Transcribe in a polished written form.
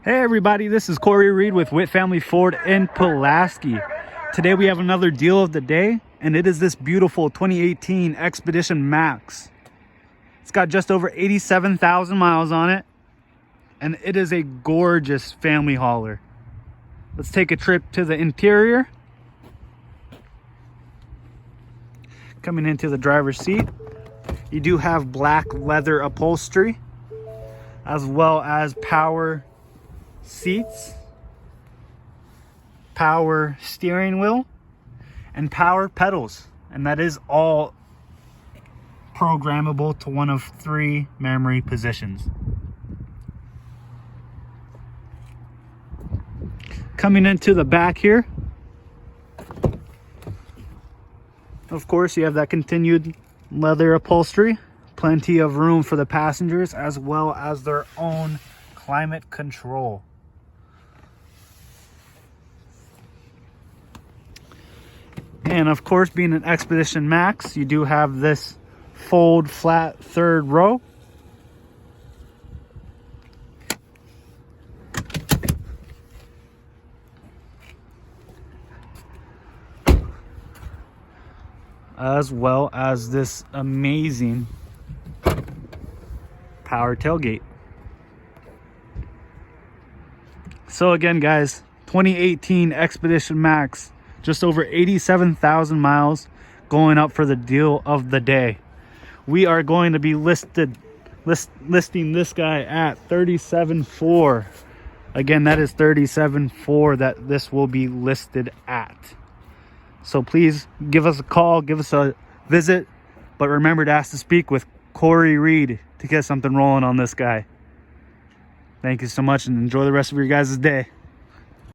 Hey everybody, this is Cory Reed with Witt Family Ford in Pulaski. Today we have another deal of the day, and it is this beautiful 2018 Expedition Max. It's got just over 87,000 miles on it, and it is a gorgeous family hauler. Let's take a trip to the interior. Coming into the driver's seat, you do have black leather upholstery, as well as power seats, power steering wheel, and power pedals, and that is all programmable to one of 3 memory positions. Coming into the back here, of course, you have that continued leather upholstery, plenty of room for the passengers, as well as their own climate control. And of course, being an Expedition Max, you do have this fold flat third row. As well as this amazing power tailgate. So again, guys, 2018 Expedition Max, just over 87,000 miles, going up for the deal of the day. We are going to be listing this guy at 37.4. Again, that is 37.4 that this will be listed at. So please give us a call, give us a visit, but remember to ask to speak with Cory Reed to get something rolling on this guy. Thank you so much, and enjoy the rest of your guys' day.